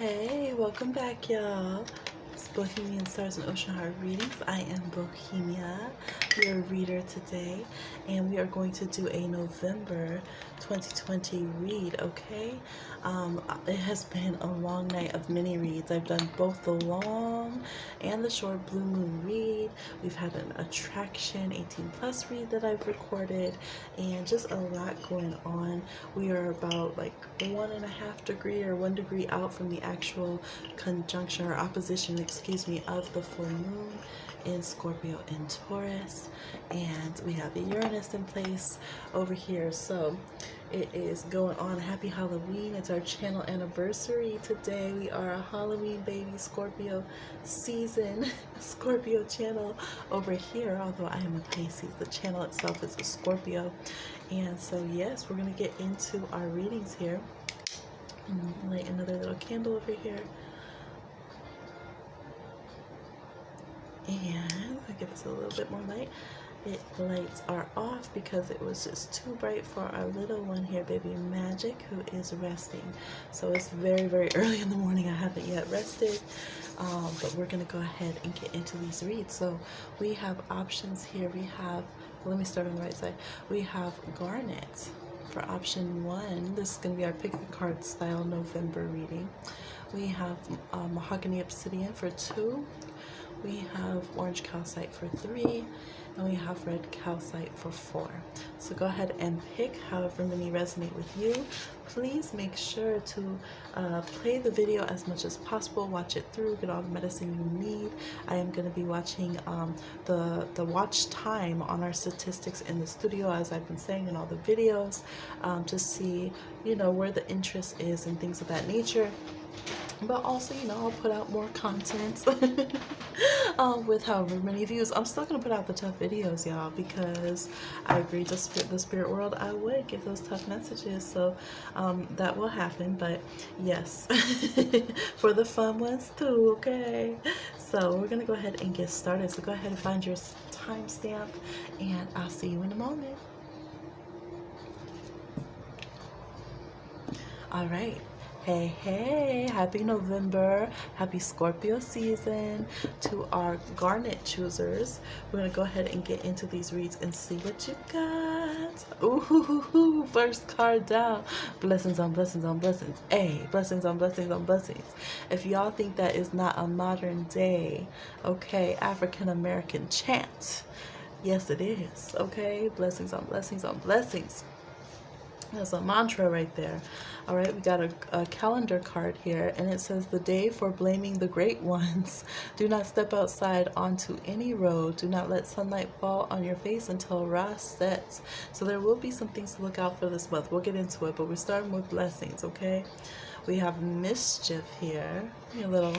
Hey, welcome back, y'all. It's Bohemian Stars and Ocean Heart Readings. I am Bohemia, your reader today, and we are going to do a November 2020 read, okay? It has been a long night of mini reads. I've done both the long and the short Blue Moon read. We've had an attraction 18 plus read that I've recorded, and just a lot going on. We are about like 1.5 degree or 1 degree out from the actual conjunction or opposition, excuse me, of the full moon in Scorpio and Taurus, and we have the Uranus in place over here. So it is going on. Happy Halloween. It's our channel anniversary today. We are a Halloween baby Scorpio season Scorpio channel over here, although I am a Pisces. The channel itself is a Scorpio. And so yes, we're going to get into our readings here. Light another little candle over here. And I'll give us a little bit more light. The lights are off because it was just too bright for our little one here, baby Magic, who is resting. So it's very, very early in the morning. I haven't yet rested, but we're going to go ahead and get into these reads. So we have options here. We have, let me start on the right side. We have Garnet for option 1. This is going to be our pick a card style November reading. We have Mahogany Obsidian for 2. We have orange calcite for 3, and we have red calcite for 4. So go ahead and pick however many resonate with you. Please make sure to play the video as much as possible. Watch it through, get all the medicine you need. I am going to be watching the watch time on our statistics in the studio, as I've been saying in all the videos, to see, you know, where the interest is and things of that nature. But also, you know, I'll put out more content with however many views. I'm still going to put out the tough videos, y'all, because I agreed to the spirit world I would give those tough messages. So that will happen. But yes, for the fun ones too, okay? So we're going to go ahead and get started. So go ahead and find your timestamp, and I'll see you in a moment. All right. Hey, happy November, happy Scorpio season to our Garnet choosers. We're going to go ahead and get into these reads and see what you got. Ooh, first card down. Blessings on blessings on blessings. Hey, blessings on blessings on blessings. If y'all think that is not a modern day, okay, African American chant, yes it is, okay? Blessings on blessings on blessings. That's a mantra right there. All right, we got a calendar card here, and it says, the day for blaming the great ones. Do not step outside onto any road. Do not let sunlight fall on your face until Ra sets. So there will be some things to look out for this month. We'll get into it, but we're starting with blessings, okay? We have mischief here, your little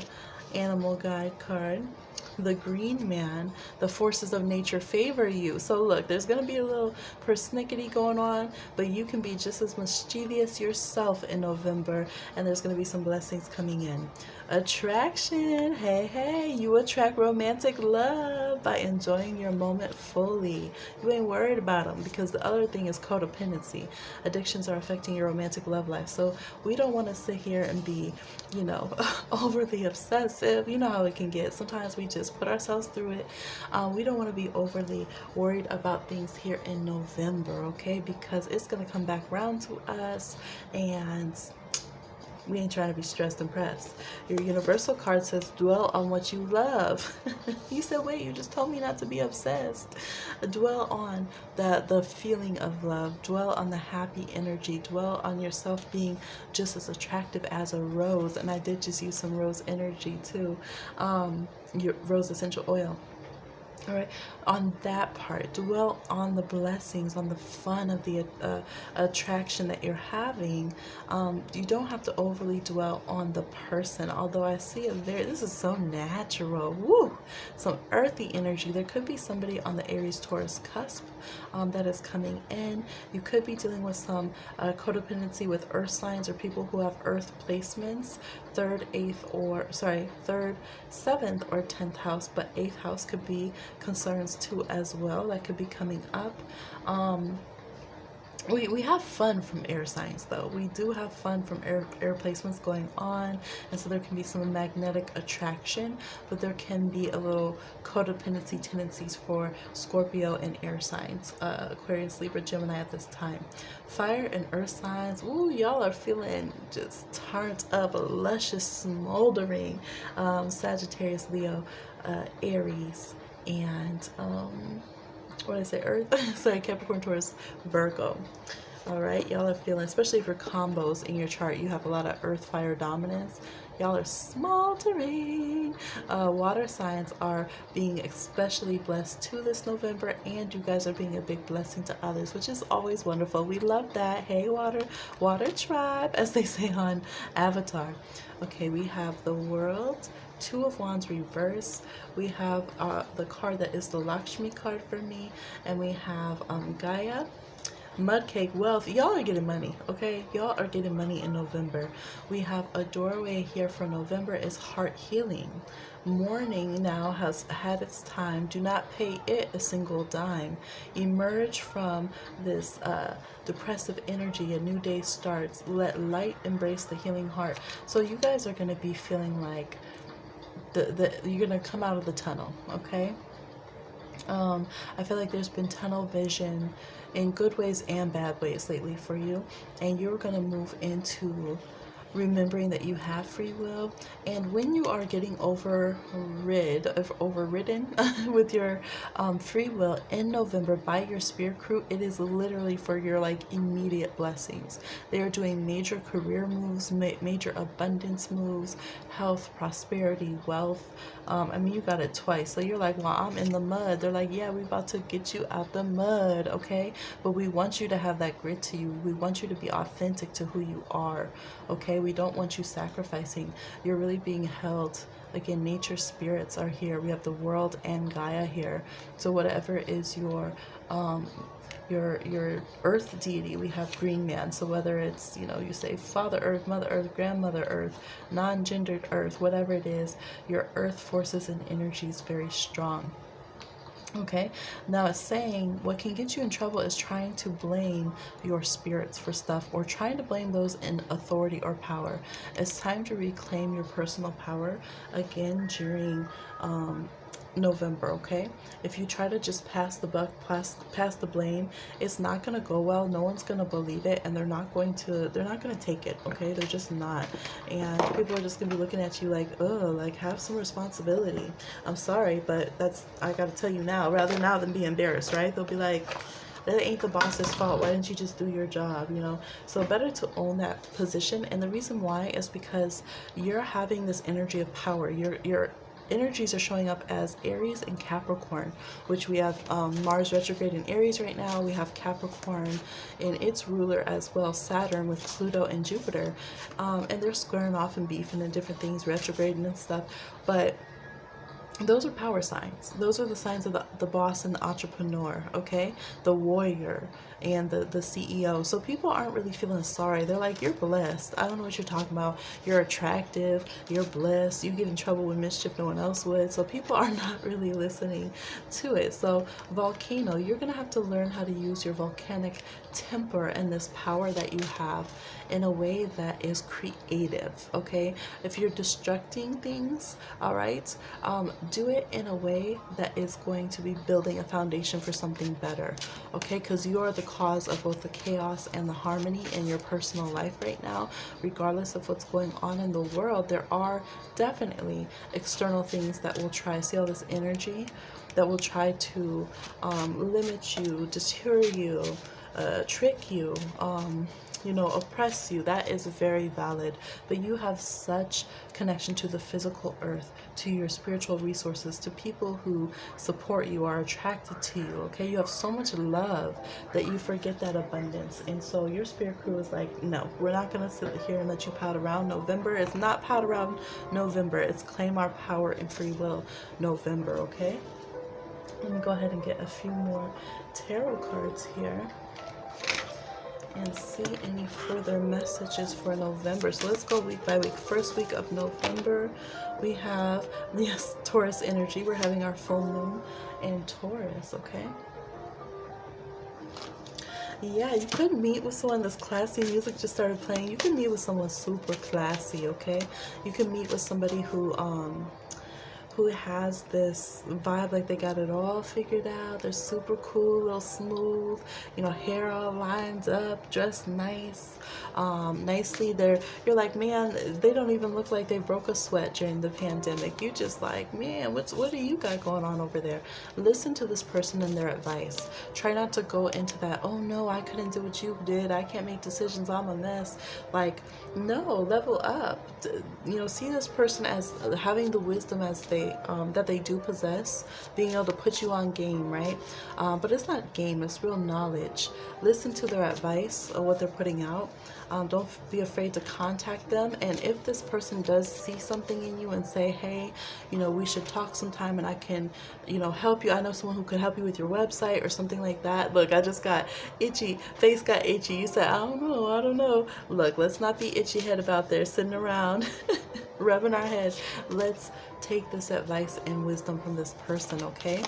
animal guide card. The green man, the forces of nature favor you. So look, there's going to be a little persnickety going on, but you can be just as mischievous yourself in November, and there's going to be some blessings coming in. Attraction. Hey, you attract romantic love by enjoying your moment fully. You ain't worried about them, because the other thing is codependency. Addictions are affecting your romantic love life. So we don't want to sit here and be, you know, overly obsessive. You know how it can get. Sometimes we just put ourselves through it. We don't want to be overly worried about things here in November, okay? Because it's going to come back around to us, and we ain't trying to be stressed and pressed. Your universal card says, dwell on what you love. You said, wait, you just told me not to be obsessed. Dwell on the feeling of love. Dwell on the happy energy. Dwell on yourself being just as attractive as a rose. And I did just use some rose energy too. Your rose essential oil. All right, on that part, dwell on the blessings, on the fun of the attraction that you're having. You don't have to overly dwell on the person, although I see this is so natural. Woo! Some earthy energy. There could be somebody on the Aries-Taurus cusp that is coming in. You could be dealing with some codependency with earth signs or people who have earth placements, 3rd, 7th, or 10th house, but 8th house could be concerns too as well. That could be coming up. we have fun from air signs, though. We do have fun from air placements going on, and so there can be some magnetic attraction, but there can be a little codependency tendencies for Scorpio and air signs, Aquarius, Libra, Gemini at this time. Fire and earth signs, ooh, y'all are feeling just turned up, luscious, smoldering. Sagittarius, Leo, Aries, and what did I say, Earth? Sorry, Capricorn, Taurus, Virgo. All right, y'all are feeling, especially for combos in your chart, you have a lot of earth fire dominance. Y'all are smoldering. Water signs are being especially blessed to this November, and you guys are being a big blessing to others, which is always wonderful. We love that. Hey, water tribe, as they say on Avatar. Okay, we have the World, Two of Wands reverse. We have the card that is the Lakshmi card for me, and we have Gaia, Mudcake, Wealth. Y'all are getting money, okay? Y'all are getting money in November. We have a doorway here for November is heart healing. Mourning now has had its time. Do not pay it a single dime. Emerge from this depressive energy. A new day starts. Let light embrace the healing heart. So you guys are going to be feeling like you're going to come out of the tunnel, okay? I feel like there's been tunnel vision in good ways and bad ways lately for you, and you're going to move into remembering that you have free will. And when you are getting overridden with your free will in November by your spirit crew, it is literally for your like immediate blessings. They are doing major career moves, major abundance moves, health, prosperity, wealth. I mean, you got it twice. So you're like, well, I'm in the mud. They're like, yeah, we about to get you out the mud, okay? But we want you to have that grit to you. We want you to be authentic to who you are, okay? We don't want you sacrificing. You're really being held. Again, nature spirits are here. We have the world and Gaia here. So whatever is your earth deity, we have Green Man. So whether it's, you say Father Earth, Mother Earth, Grandmother Earth, non-gendered Earth, whatever it is, your earth forces and energy is very strong. Okay, now it's saying what can get you in trouble is trying to blame your spirits for stuff, or trying to blame those in authority or power. It's time to reclaim your personal power again during November, okay? If you try to just pass the buck, pass the blame, it's not going to go well. No one's going to believe it, and they're not going to take it, okay? They're just not. And people are just going to be looking at you like, oh, like, have some responsibility. I'm sorry, but I got to tell you now, rather now than be embarrassed, right? They'll be like, that ain't the boss's fault. Why didn't you just do your job, So better to own that position. And the reason why is because you're having this energy of power. Your energies are showing up as Aries and Capricorn, which we have Mars retrograde in Aries right now. We have Capricorn in its ruler as well, Saturn with Pluto and Jupiter. And they're squaring off and beefing and different things, retrograding and stuff. But those are power signs. Those are the signs of the boss and the entrepreneur, okay? The warrior and the CEO. So people aren't really feeling sorry. They're like, you're blessed. I don't know what you're talking about. You're attractive. You're blessed. You get in trouble with mischief no one else would. So people are not really listening to it. So volcano, you're going to have to learn how to use your volcanic temper and this power that you have in a way that is creative, okay? If you're destructing things, all right, do it in a way that is going to be building a foundation for something better, okay? Because you are the cause of both the chaos and the harmony in your personal life right now. Regardless of what's going on in the world, there are definitely external things that will try, see all this energy that will try to limit you, deter you, trick you, oppress you. That is very valid. But you have such connection to the physical earth, to your spiritual resources, to people who support you, are attracted to you, okay? You have so much love that you forget that abundance. And so your spirit crew is like, no, we're not going to sit here and let you pout around. November is not pout around November. It's claim our power and free will November, okay? Let me go ahead and get a few more tarot cards here and see any further messages for November. So let's go week by week. First week of November, we have, yes, Taurus energy. We're having our full moon in Taurus, okay? Yeah, you could meet with someone that's classy. Music just started playing. You can meet with someone super classy, okay? You can meet with somebody who has this vibe like they got it all figured out. They're super cool, real smooth, you know, hair all lined up, dressed nice, nicely. You're like, man, they don't even look like they broke a sweat during the pandemic. You just like, man, what do you got going on over there? Listen to this person and their advice. Try not to go into that, oh no, I couldn't do what you did. I can't make decisions. I'm a mess. Like, no, level up. You know, see this person as having the wisdom as that they do possess, being able to put you on game, right? But it's not game, it's real knowledge. Listen to their advice or what they're putting out. Don't be afraid to contact them. And if this person does see something in you and say, hey, you know, we should talk sometime and I can, you know, help you. I know someone who could help you with your website or something like that. Look, I just got itchy. Face got itchy. You said, I don't know. Look, let's not be itchy head about there sitting around rubbing our head. Let's take this advice and wisdom from this person, okay?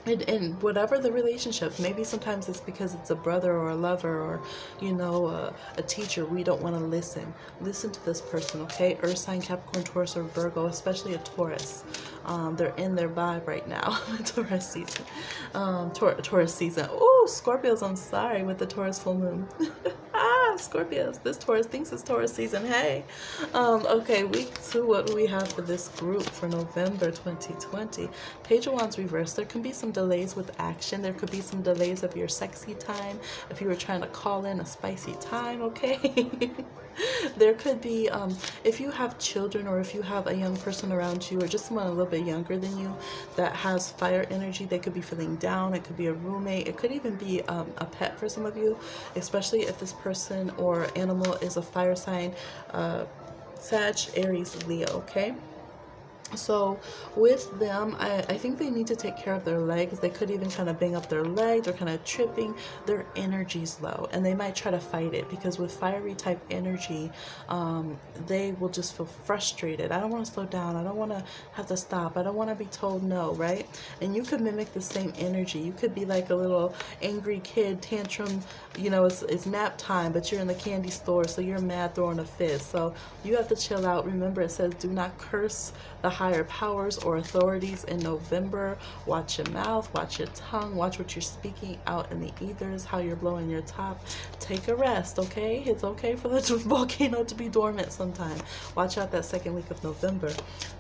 And whatever the relationship, maybe sometimes it's because it's a brother or a lover or, you know, a teacher. We don't want to listen. Listen to this person, okay? Earth sign, Capricorn, Taurus, or Virgo, especially a Taurus. They're in their vibe right now. Taurus season. Taurus season. Oh, Scorpios, I'm sorry, with the Taurus full moon. Scorpios. This Taurus thinks it's Taurus season. Hey. Okay, week 2, what do we have for this group for November 2020? Page of Wands reversed. There can be some delays with action. There could be some delays of your sexy time if you were trying to call in a spicy time, okay? There could be, if you have children or if you have a young person around you or just someone a little bit younger than you that has fire energy, they could be feeling down. It could be a roommate. It could even be a pet for some of you, especially if this person or animal is a fire sign, Sag, Aries, Leo, okay? So with them, I think they need to take care of their legs. They could even kind of bang up their leg. They're kind of tripping. Their energy's low and they might try to fight it because with fiery type energy, they will just feel frustrated. I don't want to slow down. I don't want to have to stop. I don't want to be told no, right? And you could mimic the same energy. You could be like a little angry kid tantrum. You know, it's nap time, but you're in the candy store, so you're mad throwing a fit. So you have to chill out. Remember, it says do not curse the higher powers or authorities in November. Watch your mouth, watch your tongue, watch what you're speaking out in the ethers, how you're blowing your top. Take a rest, okay? It's okay for the volcano to be dormant sometime. Watch out that second week of November.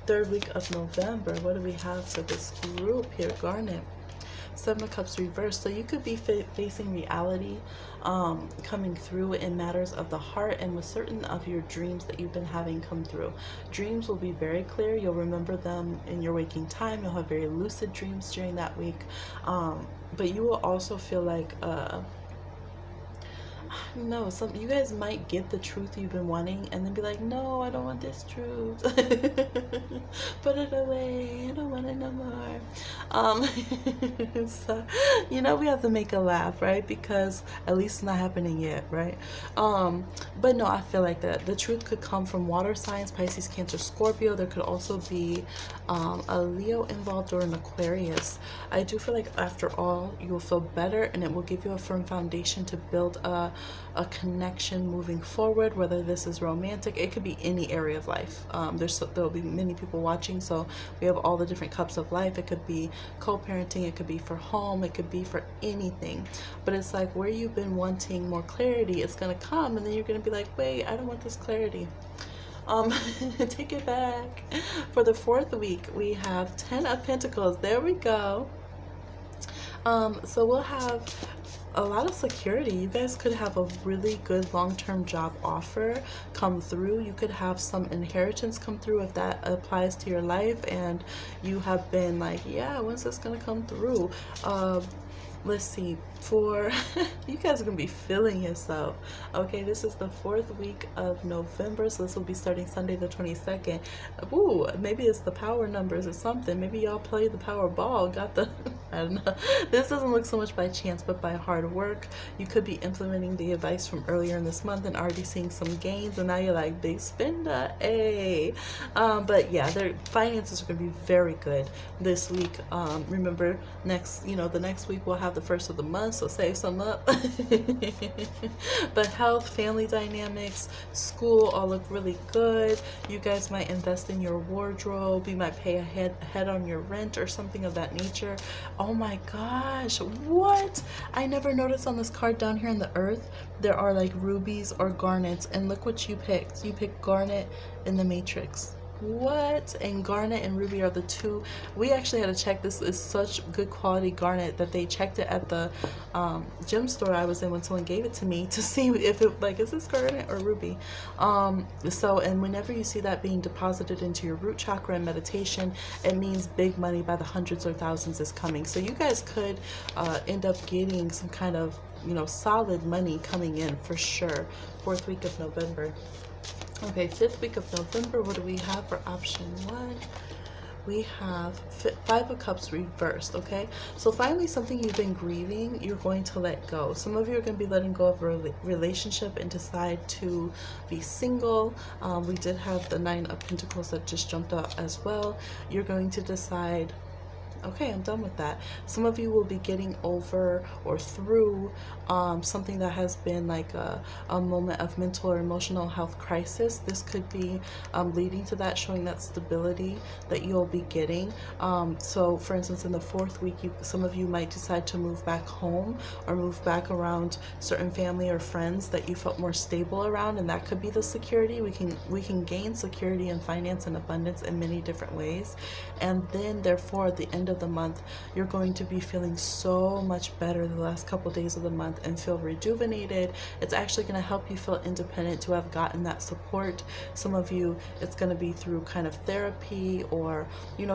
Third week of November, what do we have for this group here? Garnet. 7 of Cups reversed. So you could be facing reality coming through in matters of the heart and with certain of your dreams that you've been having come through. Dreams will be very clear. You'll remember them in your waking time. You'll have very lucid dreams during that week. But you will also feel like no, some you guys might get the truth you've been wanting and then be like, no, I don't want this truth. Put it away. I don't want it no more. So, you know, we have to make a laugh, right? Because at least it's not happening yet, right? But no, I feel like that the truth could come from water signs, Pisces, Cancer, Scorpio. There could also be a Leo involved or an Aquarius. I do feel like after all, you will feel better and it will give you a firm foundation to build a connection moving forward, whether this is romantic. It could be any area of life. There'll be many people watching, so we have all the different cups of life. It could be co-parenting, it could be for home, it could be for anything. But it's like where you've been wanting more clarity, it's gonna come and then you're gonna be like, wait, I don't want this clarity. Take it back. For the 4th week, we have 10 of Pentacles. There we go. So we'll have a lot of security. You guys could have a really good long-term job offer come through. You could have some inheritance come through if that applies to your life and you have been like, yeah, when's this gonna come through? Let's see, for you guys are gonna be feeling yourself. Okay, this is the 4th week of November, so this will be starting Sunday the 22nd. Ooh, maybe it's the power numbers or something. Maybe y'all play the power ball, got the I don't know. This doesn't look so much by chance, but by hard work. You could be implementing the advice from earlier in this month and already seeing some gains, and now you're like, big spender, hey. But yeah, their finances are going to be very good this week. Remember, the next week we'll have the first of the month, so save some up. But health, family dynamics, school all look really good. You guys might invest in your wardrobe. You might pay ahead on your rent or something of that nature. Oh my gosh, what? I never noticed on this card down here in the earth there are like rubies or garnets, and look what you picked. You picked garnet in the matrix. What? And garnet and ruby are the two. We actually had to check. This is such good quality garnet that they checked it at the gem store I was in when someone gave it to me to see if it, like, is this garnet or ruby? And whenever you see that being deposited into your root chakra in meditation, it means big money by the hundreds or thousands is coming. So you guys could end up getting some kind of, solid money coming in for sure. 4th week of November. Okay, 5th week of November, what do we have for option 1? We have 5 of Cups reversed, okay? So finally, something you've been grieving, you're going to let go. Some of you are going to be letting go of a relationship and decide to be single. We did have the 9 of Pentacles that just jumped out as well. You're going to decide, okay, I'm done with that. Some of you will be getting over or through something that has been like a moment of mental or emotional health crisis. This could be leading to that, showing that stability that you'll be getting. So for instance, in the 4th week, some of you might decide to move back home or move back around certain family or friends that you felt more stable around, and that could be the security. We can gain security and finance and abundance in many different ways. And then therefore at the end of the month, you're going to be feeling so much better the last couple days of the month and feel rejuvenated. It's actually going to help you feel independent to have gotten that support. Some of you, it's going to be through kind of therapy or,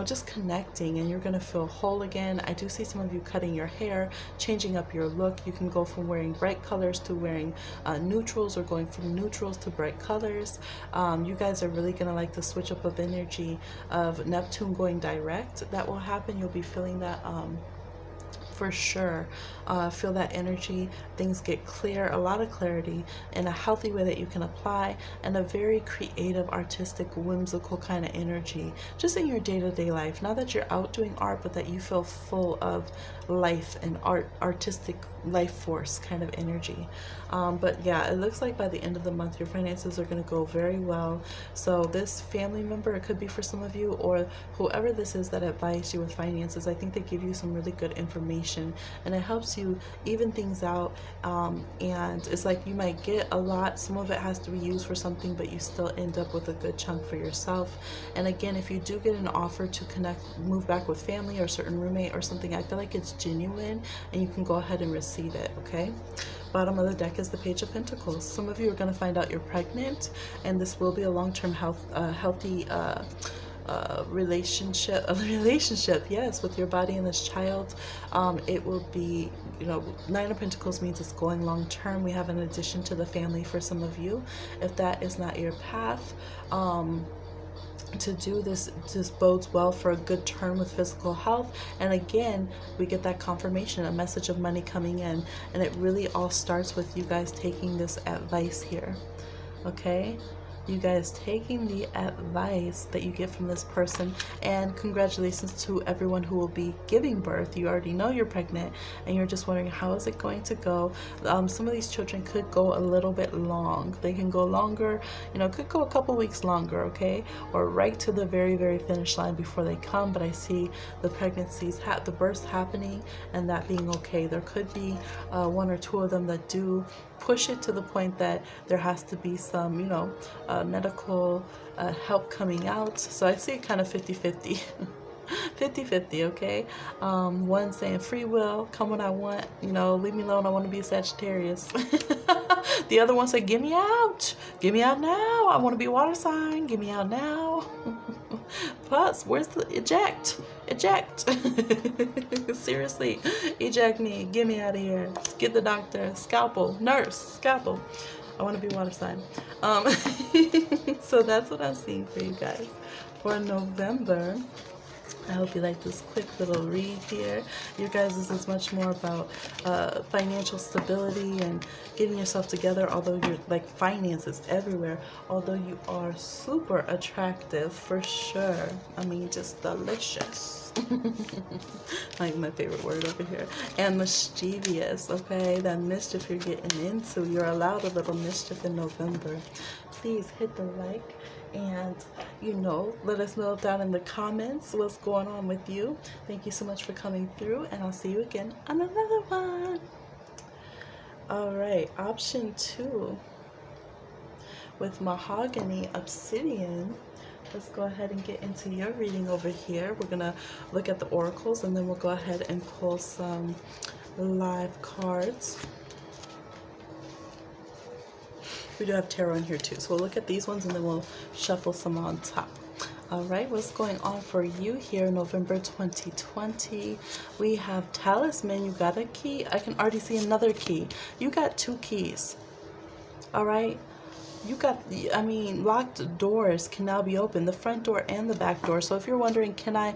just connecting, and you're going to feel whole again. I do see some of you cutting your hair, changing up your look. You can go from wearing bright colors to wearing neutrals, or going from neutrals to bright colors. You guys are really going to like the switch up of energy of Neptune going direct. That will happen. You'll be feeling that for sure. Feel that energy. Things get clear, a lot of clarity in a healthy way that you can apply, and a very creative, artistic, whimsical kind of energy just in your day-to-day life. Not that you're out doing art, but that you feel full of life and artistic life force kind of energy. But yeah, it looks like by the end of the month your finances are going to go very well. So this family member, it could be for some of you, or whoever this is that advised you with finances, I think they give you some really good information, and it helps you even things out. And it's like you might get a lot, some of it has to be used for something, but you still end up with a good chunk for yourself. And again, if you do get an offer to move back with family or a certain roommate or something, I feel like it's genuine and you can go ahead and receive it, okay? Bottom of the deck is the Page of Pentacles. Some of you are going to find out you're pregnant, and this will be a long-term healthy relationship, yes, with your body and this child. It will be, 9 of Pentacles means it's going long term. We have an addition to the family for some of you. If that is not your path, to do this just bodes well for a good term with physical health. And again, we get that confirmation, a message of money coming in, and it really all starts with you guys taking this advice here, okay? You guys taking the advice that you get from this person. And congratulations to everyone who will be giving birth. You already know you're pregnant and you're just wondering, how is it going to go? Some of these children could go a little bit long. They can go longer, could go a couple weeks longer, okay? Or right to the very, very finish line before they come. But I see the pregnancies, the births happening, and that being okay. There could be 1 or 2 of them that do push it to the point that there has to be some, medical help coming out. So I see it kind of 50-50. 50-50, okay? One saying free will, come when I want, leave me alone, I want to be a Sagittarius. The other one said, get me out now, I want to be a water sign, get me out now. Plus, where's the eject? Seriously, eject me, get me out of here, get the doctor, nurse, I want to be water sign. So that's what I'm seeing for you guys for November. I hope you like this quick little read here. You guys, this is much more about financial stability and getting yourself together, although you're like finances everywhere, although you are super attractive for sure. I mean, just delicious. Like my favorite word over here. And mischievous, okay? That mischief you're getting into. You're allowed a little mischief in November. Please hit the like and let us know down in the comments what's going on with you. Thank you so much for coming through, and I'll see you again on another one. All right, option 2 with Mahogany, Obsidian. Let's go ahead and get into your reading over here. We're gonna look at the oracles, and then we'll go ahead and pull some live cards. We do have tarot in here too, so we'll look at these ones and then we'll shuffle some on top. All right, what's going on for you here, November 2020? We have Talisman. You got a key. I can already see another key. You got 2 keys. All right. You got, I mean, locked doors can now be open, the front door and the back door. So if you're wondering, can I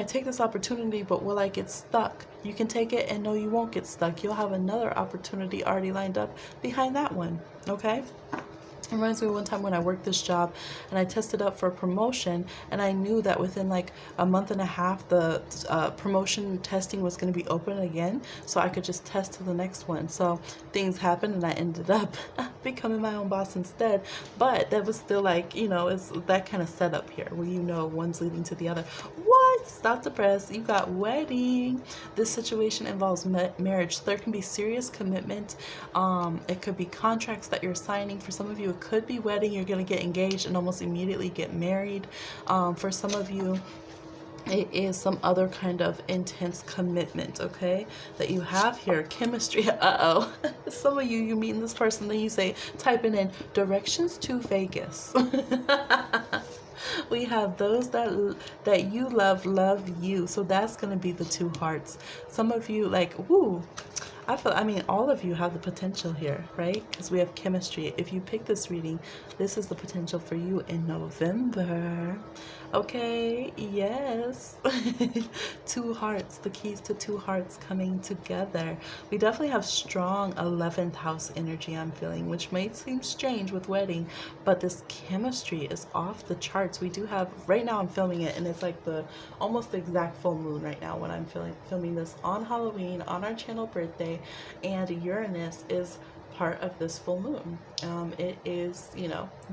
take this opportunity, but will I get stuck? You can take it, and no, you won't get stuck. You'll have another opportunity already lined up behind that one, okay? It reminds me of one time when I worked this job and I tested up for a promotion, and I knew that within like a month and a half the promotion testing was going to be open again, so I could just test to the next one. So things happened and I ended up becoming my own boss instead, but that was still like, it's that kind of setup here where one's leading to the other. What? Stop the press. You got wedding. This situation involves marriage. So there can be serious commitment. It could be contracts that you're signing. For some of you, it could be wedding. You're going to get engaged and almost immediately get married. For some of you, it is some other kind of intense commitment, okay, that you have here. Chemistry. Some of you meeting this person, then you say, typing in directions to Vegas. We have those that you love you. So that's going to be the 2 hearts. Some of you like, woo, all of you have the potential here, right? Because we have chemistry. If you pick this reading, this is the potential for you in November. Okay, yes. 2 hearts, the keys to 2 hearts coming together. We definitely have strong 11th house energy, I'm feeling, which might seem strange with wedding, but this chemistry is off the charts. We do have, right now I'm filming it, and it's like almost the exact full moon right now when I'm filming this on Halloween, on our channel birthday, and Uranus is part of this full moon. It is,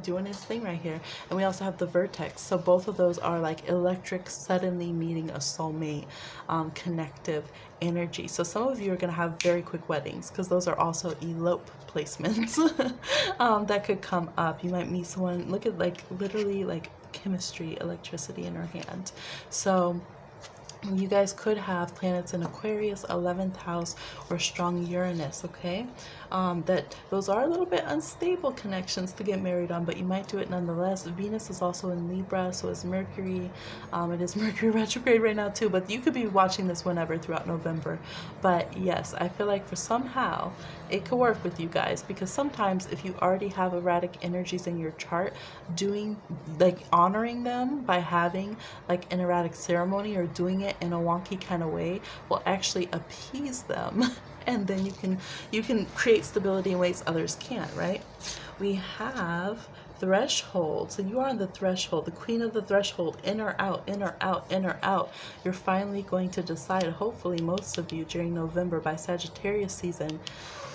doing its thing right here. And we also have the vertex. So both of those are like electric, suddenly meeting a soulmate, connective energy. So some of you are going to have very quick weddings because those are also elope placements that could come up. You might meet someone, look at like literally like chemistry, electricity in her hand. So you guys could have planets in Aquarius, 11th house, or strong Uranus, okay? Those are a little bit unstable connections to get married on, but you might do it nonetheless. Venus is also in Libra, so is Mercury. It is Mercury retrograde right now too, but you could be watching this whenever throughout November. But yes, I feel like for somehow it could work with you guys, because sometimes if you already have erratic energies in your chart, honoring them by having like an erratic ceremony or doing it in a wonky kind of way will actually appease them. And then you can create stability in ways others can't, right? We have threshold. So you are on the threshold, the queen of the threshold, in or out, in or out, in or out. You're finally going to decide, hopefully most of you during November by Sagittarius season,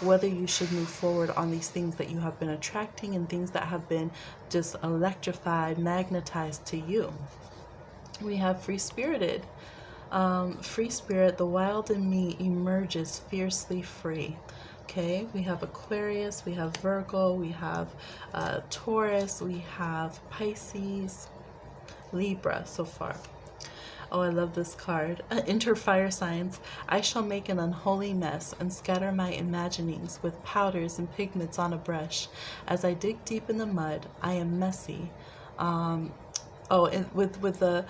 whether you should move forward on these things that you have been attracting and things that have been just electrified, magnetized to you. We have free-spirited. Free spirit, the wild in me emerges fiercely free. Okay, we have Aquarius, we have Virgo, we have Taurus, we have Pisces, Libra so far. Oh, I love this card. Enter fire signs. I shall make an unholy mess and scatter my imaginings with powders and pigments on a brush. As I dig deep in the mud, I am messy. Oh, and with the,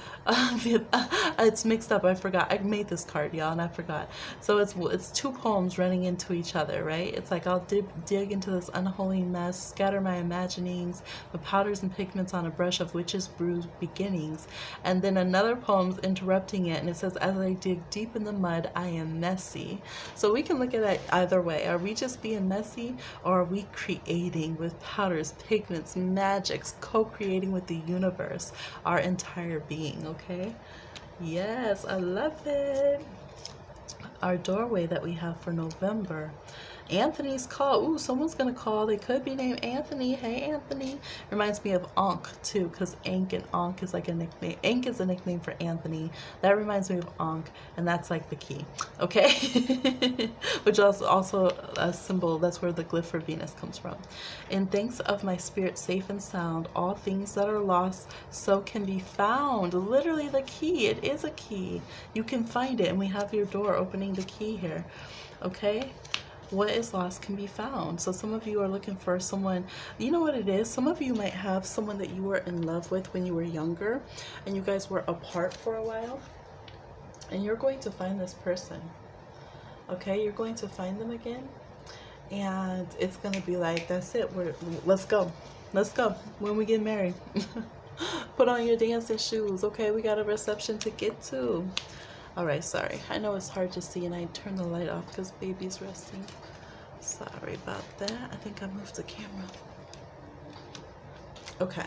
it's mixed up. I forgot. I made this card, y'all, and I forgot. So it's two poems running into each other, right? It's like I'll dig into this unholy mess, scatter my imaginings with powders and pigments on a brush of witches' brew beginnings, and then another poem's interrupting it, and it says, as I dig deep in the mud, I am messy. So we can look at it either way. Are we just being messy, or are we creating with powders, pigments, magics, co-creating with the universe? Our entire being, okay? Yes, I love it. Our doorway that we have for November. Anthony's call. Ooh, someone's gonna call. They could be named Anthony. Hey, Anthony. Reminds me of Ankh too, because Ankh and Ankh is like a nickname. Ankh is a nickname for Anthony. That reminds me of Ankh, and that's like the key. Okay, which is also a symbol. That's where the glyph for Venus comes from. In thanks of my spirit safe and sound, all things that are lost so can be found. Literally the key. It is a key. You can find it, and we have your door opening the key here. Okay. What is lost can be found. So some of you are looking for someone, you know what it is? Some of you might have someone that you were in love with when you were younger and you guys were apart for a while, and you're going to find this person. Okay, you're going to find them again, and it's going to be like, that's it, let's go when we get married. Put on your dancing shoes. Okay, we got a reception to get to. Alright, sorry. I know it's hard to see, and I turned the light off because baby's resting. Sorry about that. I think I moved the camera. Okay.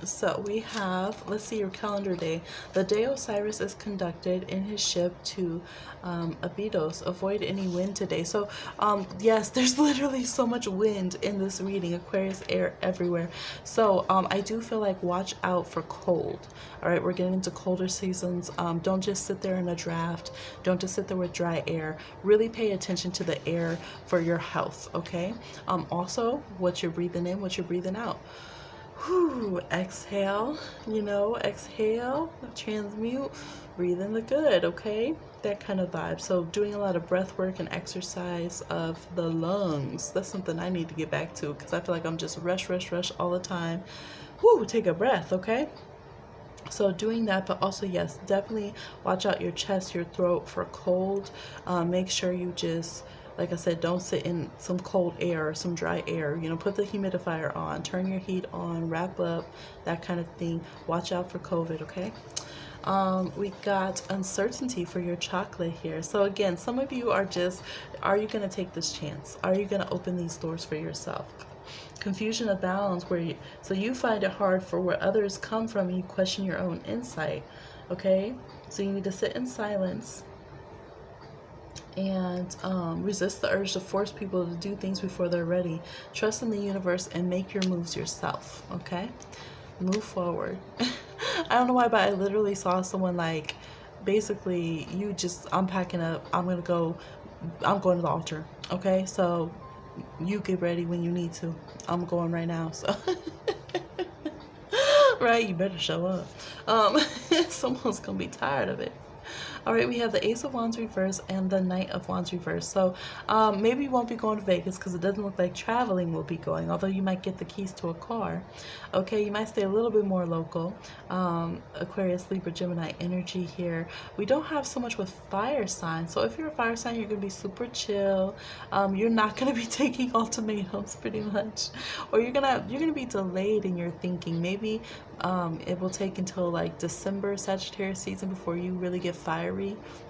So we have, let's see your calendar day. The day Osiris is conducted in his ship to Abydos. Avoid any wind today. So yes, there's literally so much wind in this reading. Aquarius air everywhere. So I do feel like watch out for cold. All right, we're getting into colder seasons. Don't just sit there in a draft. Don't just sit there with dry air. Really pay attention to the air for your health. Okay. Also, what you're breathing in, what you're breathing out. Whew, exhale, exhale, transmute, breathe in the good, okay? That kind of vibe. So doing a lot of breath work and exercise of the lungs. That's something I need to get back to, because I feel like I'm just rush all the time. Whew, take a breath, okay? So doing that, but also, yes, definitely watch out your chest, your throat for cold. Make sure you just, like I said, don't sit in some cold air or some dry air. Put the humidifier on, turn your heat on, wrap up, that kind of thing. Watch out for COVID, okay? We got uncertainty for your chocolate here. So again, some of you are just, are you going to take this chance? Are you going to open these doors for yourself? Confusion abounds so you find it hard for where others come from, and you question your own insight, okay? So you need to sit in silence and resist the urge to force people to do things before they're ready. Trust in the universe and make your moves yourself, okay? Move forward. I don't know why, but I literally saw someone like, basically, I'm packing up, I'm going to the altar, okay? So you get ready when you need to. I'm going right now, so right, you better show up. Someone's gonna be tired of it. All right, we have the Ace of Wands reverse and the Knight of Wands reverse. So maybe you won't be going to Vegas because it doesn't look like traveling will be going, although you might get the keys to a car. Okay, you might stay a little bit more local. Aquarius, Libra, Gemini energy here. We don't have so much with fire signs. So if you're a fire sign, you're going to be super chill. You're not going to be taking ultimatums pretty much. Or you're gonna be delayed in your thinking. Maybe it will take until like December, Sagittarius season, before you really get fiery.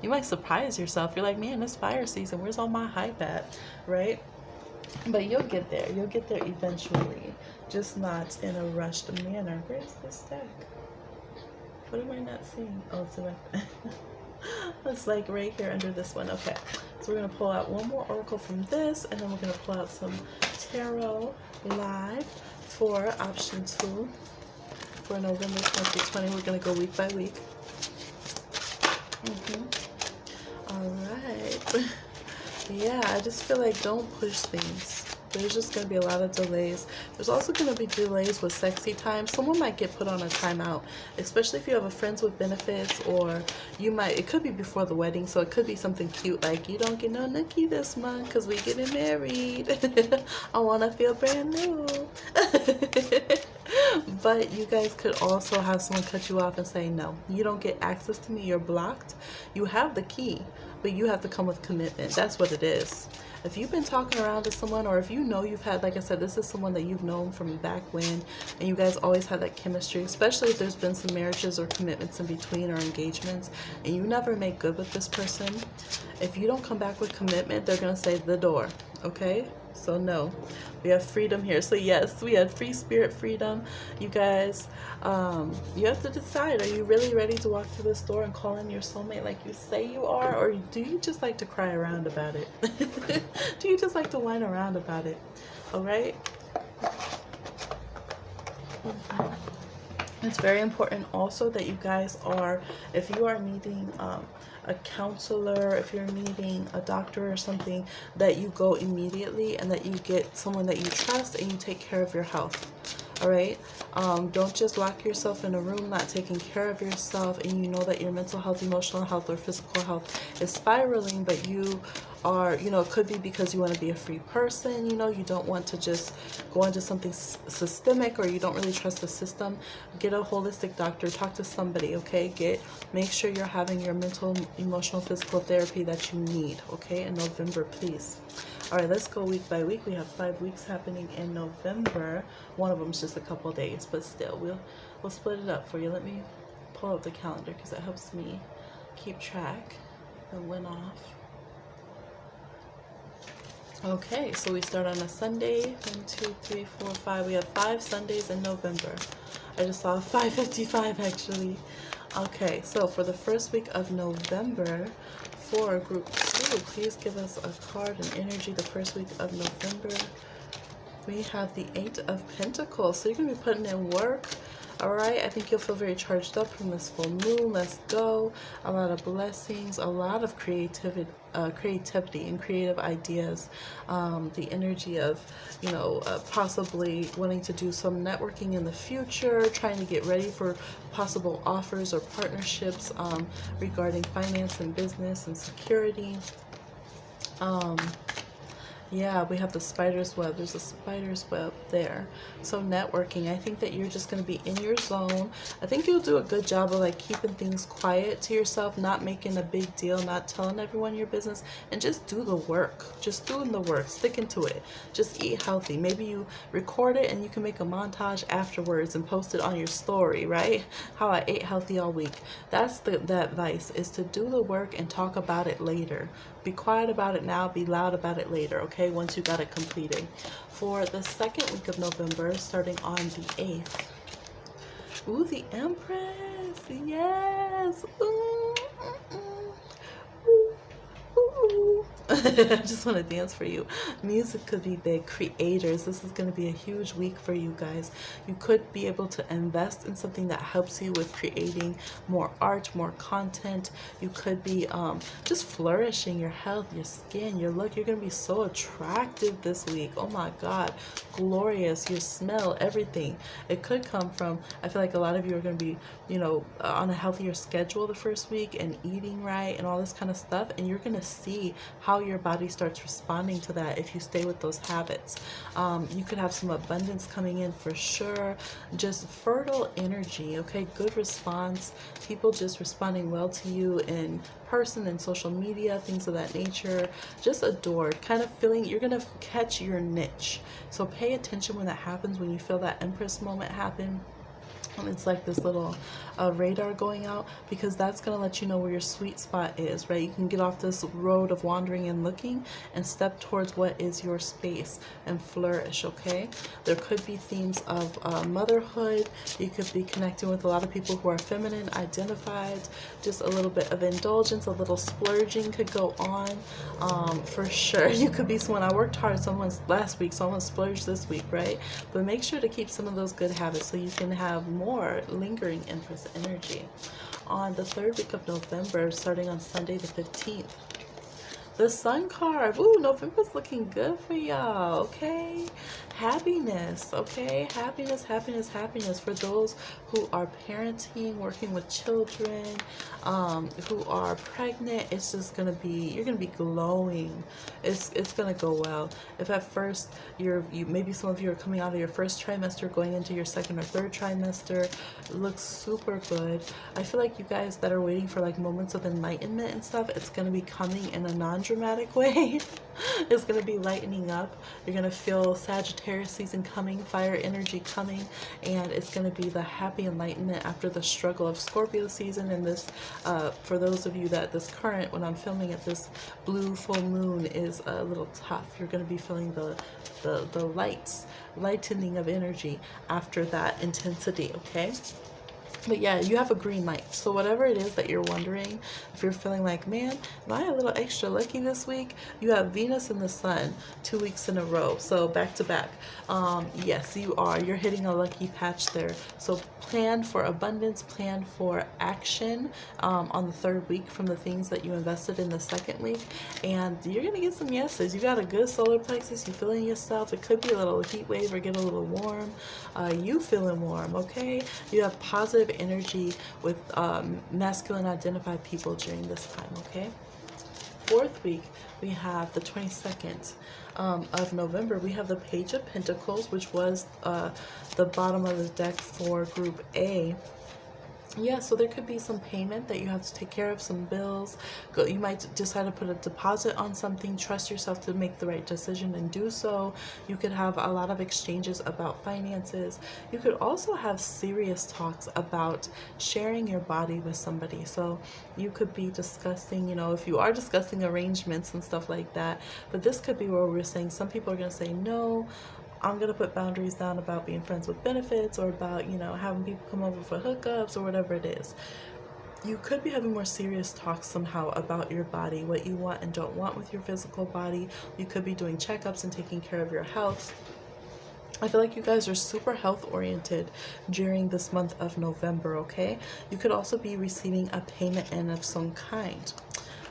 You might surprise yourself. You're like, man, it's fire season. Where's all my hype at? Right? But you'll get there. You'll get there eventually. Just not in a rushed manner. Where's this deck? What am I not seeing? Oh, it's right there. It's like right here under this one. Okay. So we're going to pull out one more oracle from this, and then we're going to pull out some tarot live for option 2 for November 2020. We're going to go week by week. All right. Yeah, I just feel like don't push things. There's just going to be a lot of delays. There's also going to be delays with sexy time. Someone might get put on a timeout, especially if you have a friends with benefits, or you might, it could be before the wedding, so it could be something cute like, you don't get no nookie this month because we getting married. I want to feel brand new. But you guys could also have someone cut you off and say, no, you don't get access to me, you're blocked. You have the key, but you have to come with commitment. That's what it is. If you've been talking around to someone, or if you know you've had, like I said, this is someone that you've known from back when, and you guys always had that chemistry, especially if there's been some marriages or commitments in between, or engagements, and you never make good with this person, if you don't come back with commitment, they're going to say the door, okay? So no, we have freedom here. So yes, we had free spirit freedom. You guys, you have to decide, are you really ready to walk through this door and call in your soulmate like you say you are? Or do you just like to cry around about it? Do you just like to whine around about it? All right. It's very important also that you guys are, if you are needing a counselor, if you're needing a doctor or something, that you go immediately and that you get someone that you trust and you take care of your health. All right. Don't just lock yourself in a room not taking care of yourself, and you know that your mental health, emotional health, or physical health is spiraling, but you are, you know, it could be because you want to be a free person, you know, you don't want to just go into something systemic, or you don't really trust the system. Get a holistic doctor, talk to somebody, okay? Make sure you're having your mental, emotional, physical therapy that you need, okay, in November, please. All right, let's go week by week. We have 5 weeks happening in November. One of them is just a couple days, but still, we'll split it up for you. Let me pull up the calendar because it helps me keep track. It went off. Okay, so we start on a Sunday. 1, 2, 3, 4, 5. We have 5 Sundays in November. I just saw 5:55 actually. Okay, so for the first week of November, for group 2, please give us a card and energy the first week of November. We have the 8 of Pentacles, so you're going to be putting in work. All right, I think you'll feel very charged up from this full moon. Let's go. A lot of blessings, a lot of creativity and creative ideas. The energy of, you know, possibly wanting to do some networking in the future, trying to get ready for possible offers or partnerships regarding finance and business and security. Yeah, we have the spider's web. There's a spider's web there. So networking, I think that you're just going to be in your zone. I think you'll do a good job of like keeping things quiet to yourself, not making a big deal, not telling everyone your business, and just do the work. Just doing the work, sticking to it. Just eat healthy. Maybe you record it and you can make a montage afterwards and post it on your story, right? How I ate healthy all week. That's the advice, is to do the work and talk about it later. Be quiet about it now, be loud about it later, okay, once you got it completed. For the second week of November, starting on the 8th. Ooh, the Empress. Yes. Ooh. Ooh. Ooh. I just want to dance for you. Music could be big. Creators, this is going to be a huge week for you guys. You could be able to invest in something that helps you with creating more art, more content. You could be just flourishing your health, your skin, your look. You're going to be so attractive this week. Oh my God. Glorious. Your smell, everything. It could come from, I feel like a lot of you are going to be, you know, on a healthier schedule the first week and eating right and all this kind of stuff. And you're going to see how your body starts responding to that if you stay with those habits. You could have some abundance coming in for sure. Just fertile energy, okay? Good response. People just responding well to you in person and social media, things of that nature. Just adored. Kind of feeling you're going to catch your niche. So pay attention when that happens, when you feel that Empress moment happen. And it's like this little radar going out, because that's going to let you know where your sweet spot is, right? You can get off this road of wandering and looking and step towards what is your space and flourish, okay? There could be themes of motherhood. You could be connecting with a lot of people who are feminine identified. Just a little bit of indulgence, a little splurging could go on for sure. You could be someone, I worked hard last week, so I'm going to splurge this week, right? But make sure to keep some of those good habits so you can have more lingering Empress energy. On the 3rd week of November, starting on Sunday the 15th, The Sun card. Ooh, November's looking good for y'all, okay? Happiness, okay? Happiness, happiness, happiness for those who are parenting, working with children, who are pregnant. It's just gonna be, you're gonna be glowing. It's gonna go well. If at first you maybe some of you are coming out of your first trimester, going into your second or third trimester, it looks super good. I feel like you guys that are waiting for like moments of enlightenment and stuff, it's gonna be coming in a non-dramatic way. It's gonna be lightening up. You're gonna feel Sagittarius season coming, fire energy coming, and it's gonna be the happy enlightenment after the struggle of Scorpio season. And this, for those of you that this current, when I'm filming it, this blue full moon is a little tough. You're gonna be feeling the lightening of energy after that intensity, okay? But yeah, you have a green light. So whatever it is that you're wondering, if you're feeling like, man, am I a little extra lucky this week? You have Venus and the Sun 2 weeks in a row. So back to back. Yes, you are. You're hitting a lucky patch there. So plan for abundance, plan for action on the third week from the things that you invested in the second week. And you're going to get some yeses. You got a good solar plexus. You feeling yourself. It could be a little heat wave or get a little warm. You feeling warm, okay? You have positive energy with masculine identified people during this time, okay? Fourth week, we have the 22nd of November. We have the Page of Pentacles, which was the bottom of the deck for Group A. Yeah, so there could be some payment that you have to take care of, some bills. You might decide to put a deposit on something, trust yourself to make the right decision and do so. You could have a lot of exchanges about finances. You could also have serious talks about sharing your body with somebody. So you could be discussing, you know, if you are discussing arrangements and stuff like that. But this could be where we're saying some people are going to say no. I'm going to put boundaries down about being friends with benefits, or about, you know, having people come over for hookups or whatever it is. You could be having more serious talks somehow about your body, what you want and don't want with your physical body. You could be doing checkups and taking care of your health. I feel like you guys are super health oriented during this month of November, okay? You could also be receiving a payment in of some kind.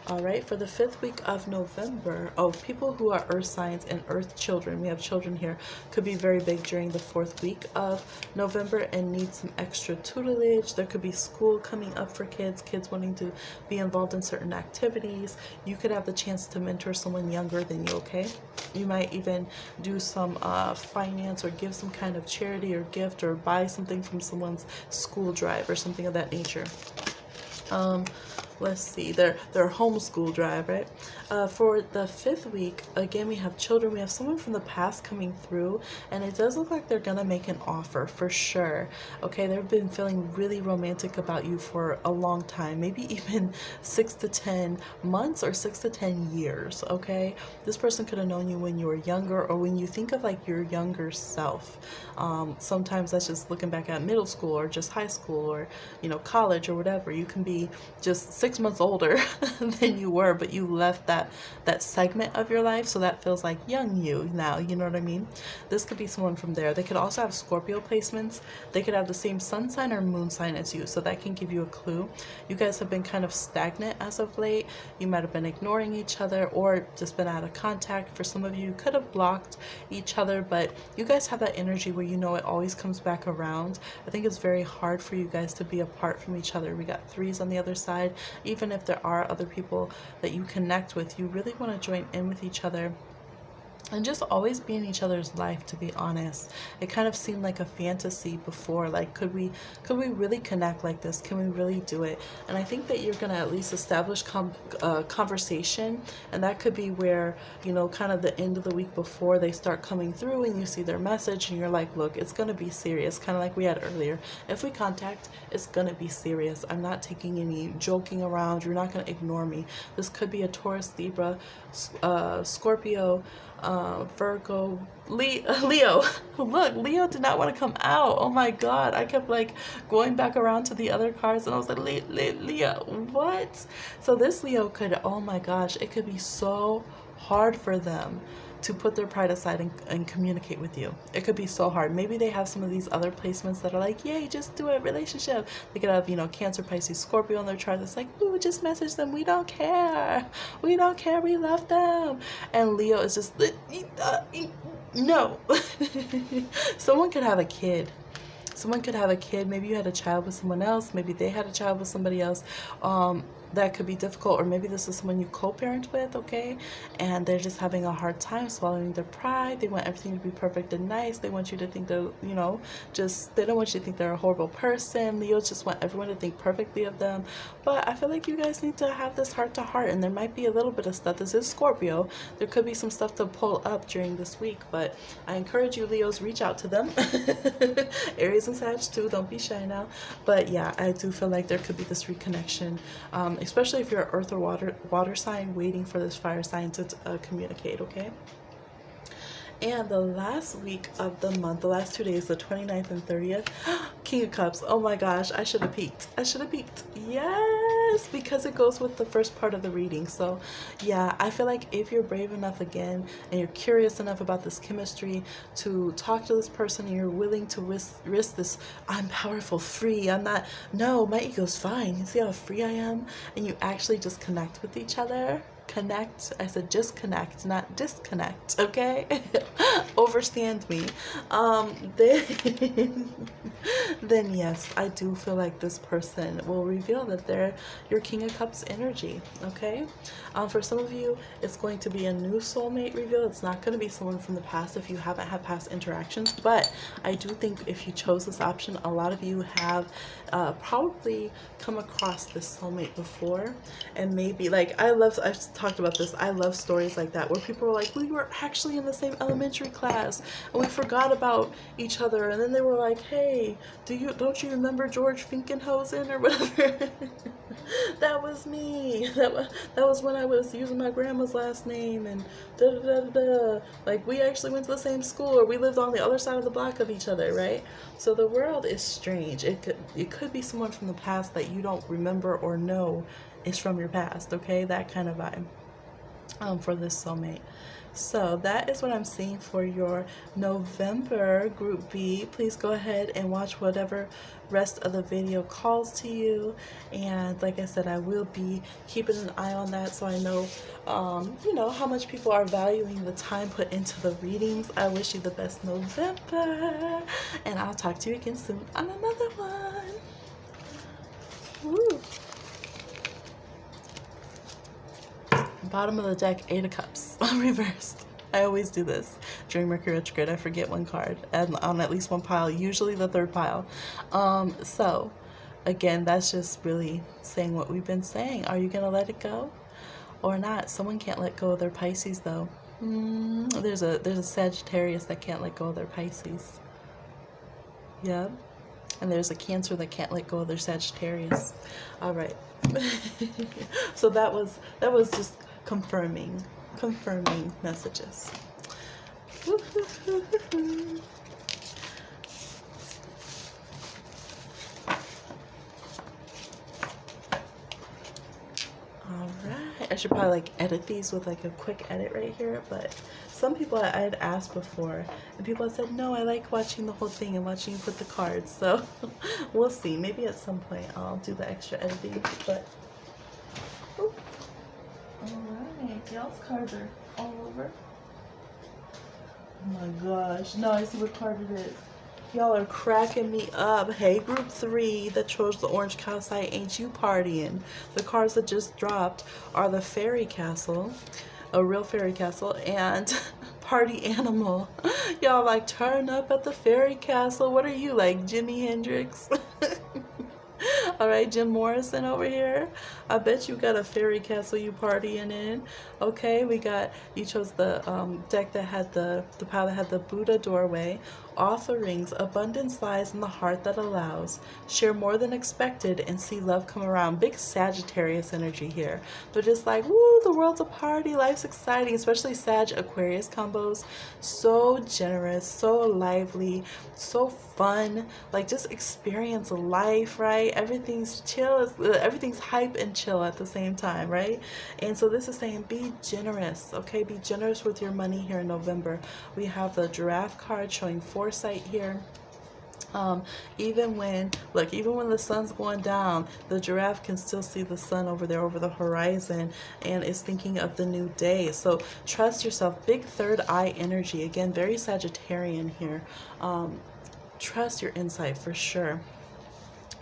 All right, for the 5th week of November, people who are earth signs and earth children, we have children here, could be very big during the 4th week of November and need some extra tutelage. There could be school coming up for kids wanting to be involved in certain activities. You could have the chance to mentor someone younger than you, okay? You might even do some finance or give some kind of charity or gift or buy something from someone's school drive or something of that nature. Let's see, their homeschool drive, right? For the 5th week, again, we have children. We have someone from the past coming through, and it does look like they're gonna make an offer for sure. Okay, they've been feeling really romantic about you for a long time, maybe even 6 to 10 months or 6 to 10 years. Okay, this person could have known you when you were younger, or when you think of like your younger self. Sometimes that's just looking back at middle school or just high school or, you know, college or whatever. You can be just 6 months older than you were, but you left that segment of your life, so that feels like young you now, you know what I mean? This could be someone from there. They could also have Scorpio placements. They could have the same sun sign or moon sign as you, so that can give you a clue. You guys have been kind of stagnant as of late. You might have been ignoring each other or just been out of contact. For some of you, could have blocked each other, but you guys have that energy where you know it always comes back around. I think it's very hard for you guys to be apart from each other. We got 3s on the other side. Even if there are other people that you connect with, you really want to join in with each other and just always be in each other's life, to be honest. It kind of seemed like a fantasy before, like could we really connect like this? Can we really do it? And I think that you're going to at least establish conversation, and that could be where, you know, kind of the end of the week before they start coming through and you see their message and you're like, look, it's going to be serious, kind of like we had earlier. If we contact, it's going to be serious. I'm not taking any joking around. You're not going to ignore me. This could be a Taurus, Libra, Scorpio, Virgo, Leo. Look, Leo did not want to come out. Oh my God. I kept like going back around to the other cards and I was like, Leo, what? So this Leo could, oh my gosh, it could be so hard for them to put their pride aside and communicate with you. It could be so hard. Maybe they have some of these other placements that are like, yay, just do a relationship. They could have, Cancer, Pisces, Scorpio on their chart that's like, ooh, just message them. We don't care. We don't care. We love them. And Leo is just, no. Someone could have a kid. Someone could have a kid. Maybe you had a child with someone else. Maybe they had a child with somebody else. That could be difficult. Or maybe this is someone you co-parent with, okay? And they're just having a hard time swallowing their pride. They want everything to be perfect and nice. They want you to think they're, they don't want you to think they're a horrible person. Leos just want everyone to think perfectly of them. But I feel like you guys need to have this heart-to-heart, and there might be a little bit of stuff. This is Scorpio. There could be some stuff to pull up during this week, but I encourage you, Leos, reach out to them. Aries and Sag too, don't be shy now. But yeah, I do feel like there could be this reconnection, especially if you're an earth or water sign waiting for this fire sign to communicate, okay? And the last week of the month, the last 2 days, the 29th and 30th, King of Cups. Oh my gosh, I should have peeked. Yes, because it goes with the first part of the reading. So yeah, I feel like if you're brave enough again and you're curious enough about this chemistry to talk to this person, and you're willing to risk this, I'm powerful, free, I'm not, no, my ego's fine. You see how free I am? And you actually just connect with each other. Connect. I said just connect, not disconnect, okay? Overstand me. Then yes, I do feel like this person will reveal that they're your King of Cups energy, okay? For some of you, it's going to be a new soulmate reveal. It's not going to be someone from the past if you haven't had past interactions, but I do think if you chose this option, a lot of you have probably come across this soulmate before. And maybe, like, I've talked about this, I love stories like that where people are like, we were actually in the same elementary class and we forgot about each other, and then they were like, hey, don't you remember George Finkenhausen or whatever? That was me. That was when I was using my grandma's last name, and da da da da. Like, we actually went to the same school, or we lived on the other side of the block of each other, right? So the world is strange. It could be someone from the past that you don't remember or know is from your past, okay? That kind of vibe for this soulmate. So that is what I'm seeing for your November Group B. Please go ahead and watch whatever rest of the video calls to you. And like I said, I will be keeping an eye on that so I know, how much people are valuing the time put into the readings. I wish you the best November. And I'll talk to you again soon on another one. Woo. Bottom of the deck, 8 of Cups, reversed. I always do this during Mercury retrograde. I forget one card and on at least one pile, usually the third pile. So again, that's just really saying what we've been saying. Are you gonna let it go or not? Someone can't let go of their Pisces though. There's a Sagittarius that can't let go of their Pisces. Yeah. And there's a Cancer that can't let go of their Sagittarius. All right. So that was just confirming messages. All right, I should probably like edit these with like a quick edit right here, but some people I had asked before, and people had said, no, I like watching the whole thing and watching you put the cards. So we'll see. Maybe at some point I'll do the extra editing, but all right, y'all's cards are all over. Oh my gosh, no, I see what card it is. Y'all are cracking me up. Hey, Group 3 that chose the orange calcite, ain't you partying? The cards that just dropped are the Fairy Castle, a real fairy castle, and Party Animal. Y'all like turn up at the Fairy Castle. What are you, like Jimi Hendrix? All right, Jim Morrison over here. I bet you got a fairy castle you partying in. Okay, you chose the deck that had the pile that had the Buddha doorway, offerings, abundance lies in the heart that allows, share more than expected, and see love come around. Big Sagittarius energy here. They're just like, woo, the world's a party, life's exciting, especially Sag Aquarius combos. So generous, so lively, so fun. Like, just experience life, right? Everything's chill, everything's hype and chill at the same time, right? And so this is saying be generous, okay? Be generous with your money here in November. We have the giraffe card showing foresight here. Even when the sun's going down, the giraffe can still see the sun over there over the horizon and is thinking of the new day. So trust yourself. Big third eye energy. Again, very Sagittarian here. Trust your insight for sure.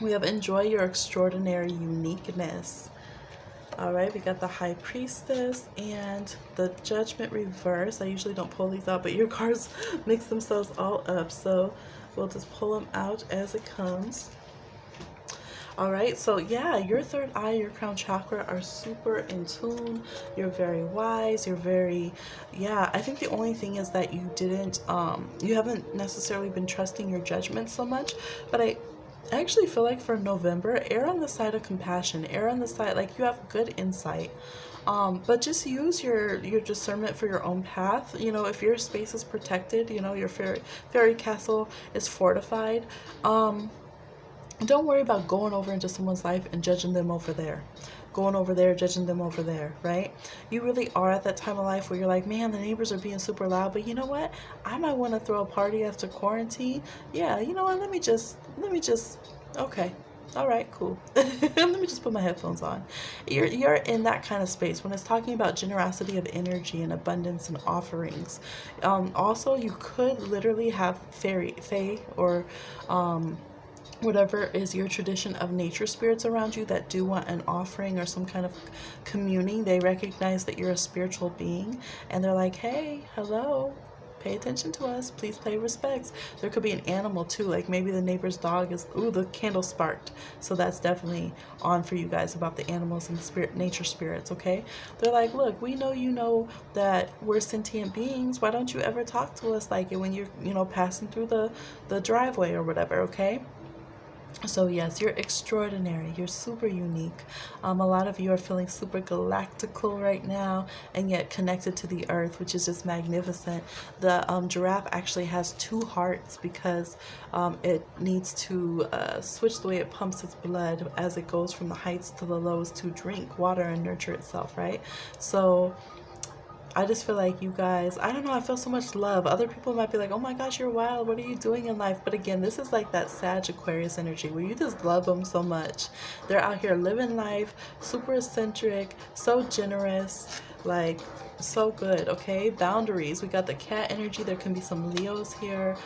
We have enjoy your extraordinary uniqueness. All right, we got the High Priestess and the Judgment reverse. I usually don't pull these out, but your cards mix themselves all up, so we'll just pull them out as it comes. All right, so yeah, your third eye, your crown chakra are super in tune. You're very wise. You're very, yeah, I think the only thing is that you didn't, you haven't necessarily been trusting your judgment so much, but I actually feel like for November, err on the side of compassion, err on the side, like you have good insight. But just use your discernment for your own path. You know, if your space is protected, you know, your fairy castle is fortified, don't worry about going over into someone's life and judging them over there. Going over there, judging them over there, right? You really are at that time of life where you're like, man, the neighbors are being super loud, but you know what? I might want to throw a party after quarantine. Yeah, you know what? Let me just, okay. All right, cool. Let me just put my headphones on. You're in that kind of space when it's talking about generosity of energy and abundance and offerings. Also, you could literally have fae, or whatever is your tradition of nature spirits around you that do want an offering or some kind of communing. They recognize that you're a spiritual being and they're like, hey, hello, pay attention to us, please pay respects. There could be an animal too, like maybe the neighbor's dog is, ooh, the candle sparked, so that's definitely on for you guys about the animals and the nature spirits. Okay, they're like, look, we know you know that we're sentient beings, why don't you ever talk to us like it when you're, you know, passing through the driveway or whatever. Okay, so yes, you're extraordinary. You're super unique. A lot of you are feeling super galactical right now and yet connected to the earth, which is just magnificent. The giraffe actually has two hearts because it needs to switch the way it pumps its blood as it goes from the heights to the lows to drink water and nurture itself, right? So I just feel like you guys, I don't know, I feel so much love. Other people might be like, oh my gosh, you're wild. What are you doing in life? But again, this is like that Sag Aquarius energy where you just love them so much. They're out here living life, super eccentric, so generous, like so good. Okay, boundaries. We got the cat energy. There can be some Leos here.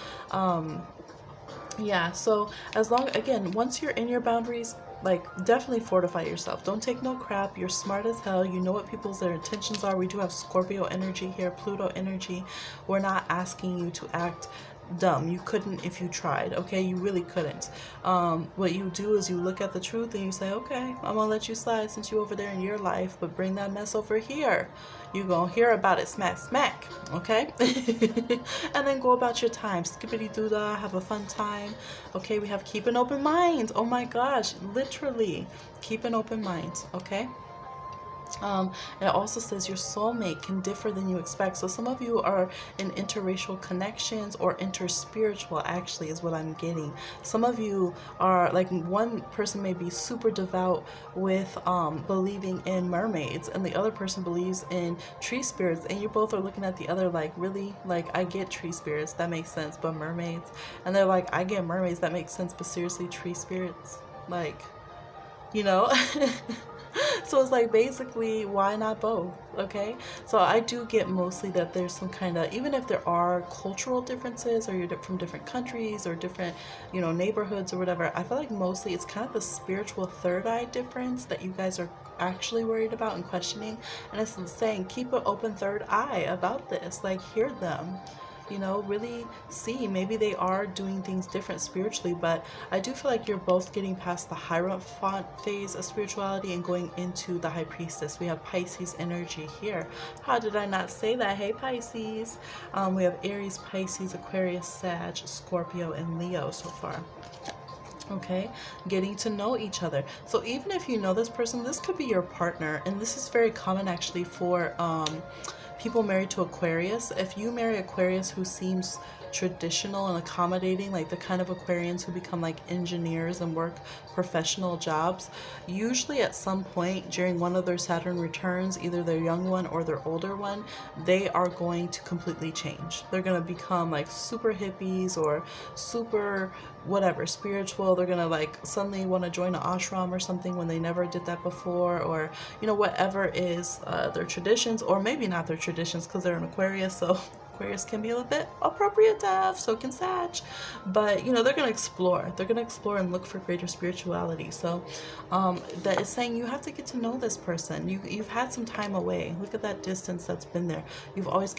Yeah, so as long, again, once you're in your boundaries, like definitely fortify yourself. Don't take no crap. You're smart as hell. You know what people's their intentions are. We do have Scorpio energy here, Pluto energy. We're not asking you to act dumb. You couldn't if you tried. Okay, you really couldn't. What you do is you look at the truth and you say, okay, I'm gonna let you slide since you over there in your life, but bring that mess over here. You gonna hear about it, smack smack. Okay. And then go about your time, skippity doo dah, have a fun time. Okay, we have keep an open mind. Oh my gosh, literally keep an open mind. Okay. It also says your soulmate can differ than you expect. So some of you are in interracial connections or interspiritual, actually, is what I'm getting. Some of you are like, one person may be super devout with believing in mermaids, and the other person believes in tree spirits, and you both are looking at the other like, really? Like, I get tree spirits, that makes sense, but mermaids? And they're like, I get mermaids, that makes sense, but seriously, tree spirits? Like, you know? So it's like, basically, why not both? Okay, so I do get mostly that there's some kind of, even if there are cultural differences or you're from different countries or different, you know, neighborhoods or whatever, I feel like mostly it's kind of the spiritual third eye difference that you guys are actually worried about and questioning. And it's saying keep an open third eye about this, like hear them, you know, really see, maybe they are doing things different spiritually. But I do feel like you're both getting past the Hierophant phase of spirituality and going into the High Priestess. We have Pisces energy here. How did I not say that? Hey Pisces. We have Aries, Pisces, Aquarius, Sag, Scorpio, and Leo so far. Okay, getting to know each other. So even if you know this person, this could be your partner, and this is very common actually for people married to Aquarius. If you marry Aquarius who seems traditional and accommodating, like the kind of Aquarians who become like engineers and work professional jobs, usually at some point during one of their Saturn returns, either their young one or their older one, they are going to completely change. They're going to become like super hippies or super whatever spiritual. They're going to like suddenly want to join an ashram or something when they never did that before, or you know, whatever is their traditions, or maybe not their traditions because they're an Aquarius, so Aquarius can be a little bit appropriative, so can Sag. But you know, they're gonna explore. They're gonna explore and look for greater spirituality. So that is saying you have to get to know this person. You've had some time away. Look at that distance that's been there. You've always